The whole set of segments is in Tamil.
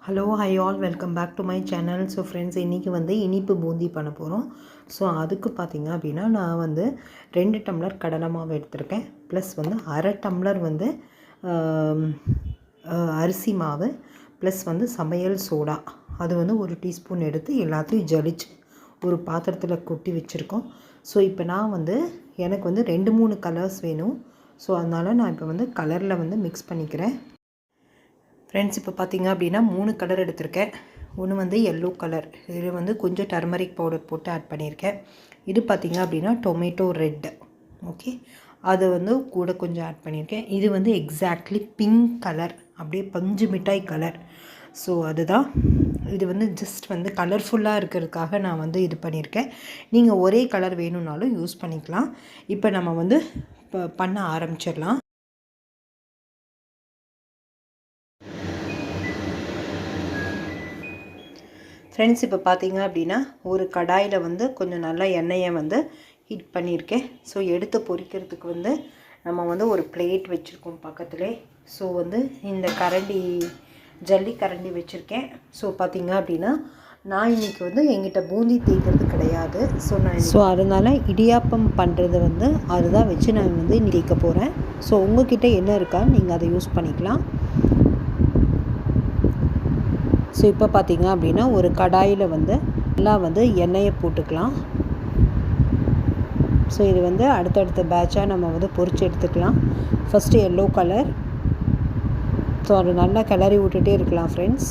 Hello hi all welcome back to my channel. So friends, இன்றைக்கி வந்து இனிப்பு பூந்தி பண்ண போகிறோம். ஸோ அதுக்கு பார்த்திங்க அப்படின்னா நான் வந்து 2 டம்ளர் கடலை மாவு எடுத்திருக்கேன். ப்ளஸ் வந்து அரை டம்ளர் வந்து அரிசி மாவு, ப்ளஸ் வந்து சமையல் சோடா அது வந்து 1 டீஸ்பூன் எடுத்து எல்லாத்தையும் ஜலிச்சு ஒரு பாத்திரத்தில் கொட்டி வச்சுருக்கோம். ஸோ இப்போ நான் வந்து எனக்கு வந்து 2-3 கலர்ஸ் வேணும். ஸோ அதனால் நான் இப்போ வந்து கலரில் வந்து மிக்ஸ் பண்ணிக்கிறேன். ஃப்ரெண்ட்ஸ், இப்போ பார்த்திங்க அப்படின்னா 3 கலர் எடுத்திருக்கேன். ஒன்று வந்து எல்லோ கலர், இதில் வந்து கொஞ்சம் டர்மரிக் பவுடர் போட்டு ஆட் பண்ணியிருக்கேன். இது பார்த்திங்க அப்படின்னா டொமேட்டோ ரெட், ஓகே, அதை வந்து கூட கொஞ்சம் ஆட் பண்ணியிருக்கேன். இது வந்து எக்ஸாக்ட்லி பிங்க் கலர், அப்படியே பஞ்சு மிட்டாய் கலர். ஸோ அதுதான் இது வந்து ஜஸ்ட் வந்து கலர்ஃபுல்லாக இருக்கிறதுக்காக நான் வந்து இது பண்ணியிருக்கேன். நீங்கள் ஒரே கலர் வேணும்னாலும் யூஸ் பண்ணிக்கலாம். இப்போ நம்ம வந்து பண்ண ஆரம்பிச்சிடலாம். ஃப்ரெண்ட்ஸ், இப்போ பார்த்திங்க அப்படின்னா ஒரு கடாயில் வந்து கொஞ்சம் நல்லா எண்ணெயை வந்து ஹீட் பண்ணியிருக்கேன். ஸோ எடுத்து பொரிக்கிறதுக்கு வந்து நம்ம வந்து ஒரு பிளேட் வச்சுருக்கோம் பக்கத்துலேயே. ஸோ வந்து இந்த கரண்டி, ஜல்லி கரண்டி வச்சுருக்கேன். ஸோ பார்த்திங்க அப்படின்னா நான் இன்றைக்கி வந்து எங்கிட்ட பூந்தி தேய்க்கிறது கிடையாது. ஸோ அதனால் இடியாப்பம் பண்ணுறது வந்து அதுதான் வச்சு நான் வந்து தேய்க்க போகிறேன். ஸோ உங்கள்கிட்ட என்ன இருக்கான்னு நீங்கள் அதை யூஸ் பண்ணிக்கலாம். ஸோ இப்போ பார்த்திங்க அப்படின்னா ஒரு கடாயில் வந்து நல்லா வந்து எண்ணெயை போட்டுக்கலாம். ஸோ இது வந்து அடுத்தடுத்த பேட்சாக நம்ம வந்து பொரித்து எடுத்துக்கலாம். First yellow colour. ஸோ அது நல்லா கிளறி விட்டுட்டே இருக்கலாம் ஃப்ரெண்ட்ஸ்.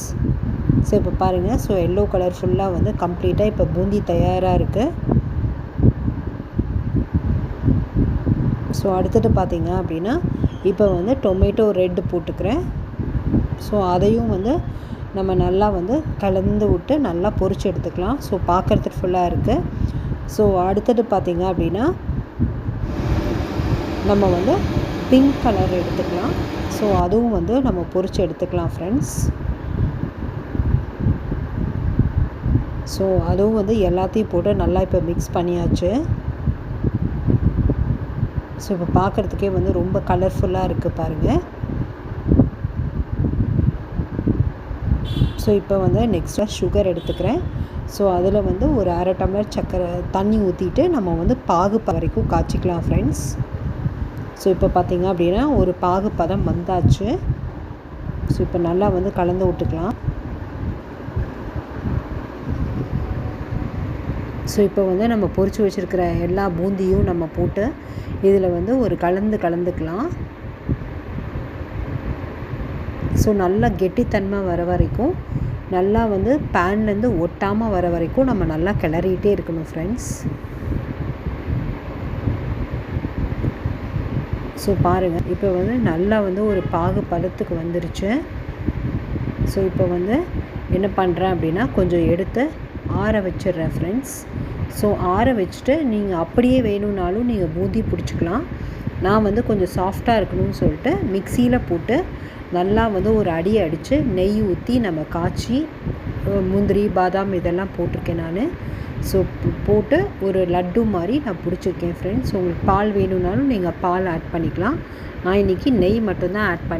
ஸோ இப்போ பாருங்கள், ஸோ எல்லோ கலர் ஃபுல்லாக வந்து கம்ப்ளீட்டாக இப்போ பூந்தி தயாராக இருக்குது. ஸோ அடுத்தது பார்த்திங்க அப்படின்னா இப்போ வந்து டொமேட்டோ ரெட் போட்டுக்கிறேன். ஸோ அதையும் வந்து நம்ம நல்லா வந்து கலந்து விட்டு நல்லா பொரிச்சு எடுத்துக்கலாம். ஸோ பார்க்குறதுக்கு ஃபுல்லாக இருக்குது. ஸோ அடுத்தது பார்த்திங்க அப்படின்னா நம்ம வந்து பிங்க் கலர் எடுத்துக்கலாம். ஸோ அதுவும் வந்து நம்ம பொரிச்சு எடுத்துக்கலாம் ஃப்ரெண்ட்ஸ். ஸோ அதுவும் வந்து எல்லாத்தையும் போட்டு நல்லா இப்போ மிக்ஸ் பண்ணியாச்சு. ஸோ இப்போ பார்க்குறதுக்கே வந்து ரொம்ப கலர்ஃபுல்லாக இருக்குது பாருங்கள். ஸோ இப்போ வந்து நெக்ஸ்ட்டாக சுகர் எடுத்துக்கிறேன். ஸோ அதில் வந்து ஒரு அரை டம்ளர் சர்க்கரை தண்ணி ஊற்றிட்டு நம்ம வந்து பாகு வரைக்கும் காய்ச்சிக்கலாம் ஃப்ரெண்ட்ஸ். ஸோ இப்போ பார்த்திங்க அப்படின்னா ஒரு பாகு பதம் வந்தாச்சு. ஸோ இப்போ நல்லா வந்து கலந்து விட்டுக்கலாம். ஸோ இப்போ வந்து நம்ம பொரிச்சு வச்சுருக்கிற எல்லா பூந்தியும் நம்ம போட்டு இதில் வந்து ஒரு கலந்துக்கலாம். ஸோ நல்லா கெட்டித்தன்மை வர வரைக்கும், நல்லா வந்து பேன்லேருந்து ஒட்டாமல் வர வரைக்கும் நம்ம நல்லா கிளறிகிட்டே இருக்கணும் ஃப்ரெண்ட்ஸ். ஸோ பாருங்கள், இப்போ வந்து நல்லா வந்து ஒரு பாகு பதத்துக்கு வந்துருச்சு. ஸோ இப்போ வந்து என்ன பண்ணுறேன் அப்படின்னா கொஞ்சம் எடுத்து ஆற வச்சிடுறேன் ஃப்ரெண்ட்ஸ். ஸோ ஆற வச்சுட்டு நீங்கள் அப்படியே வேணும்னாலும் நீங்கள் பூந்தி பிடிச்சிக்கலாம். நான் வந்து கொஞ்சம் சாஃப்டாக இருக்கணும்னு சொல்லிட்டு மிக்சியில் போட்டு நல்லா வந்து ஒரு அடி அடித்து நெய் ஊற்றி நம்ம காய்ச்சி முந்திரி பாதாம் இதெல்லாம் போட்டிருக்கேன் நான். ஸோ போட்டு ஒரு லட்டு மாதிரி நான் பிடிச்சிருக்கேன் ஃப்ரெண்ட்ஸ். உங்களுக்கு பால் வேணும்னாலும் நீங்கள் பால் ஆட் பண்ணிக்கலாம். நான் இன்றைக்கி நெய் மட்டும்தான் ஆட் பண்ணி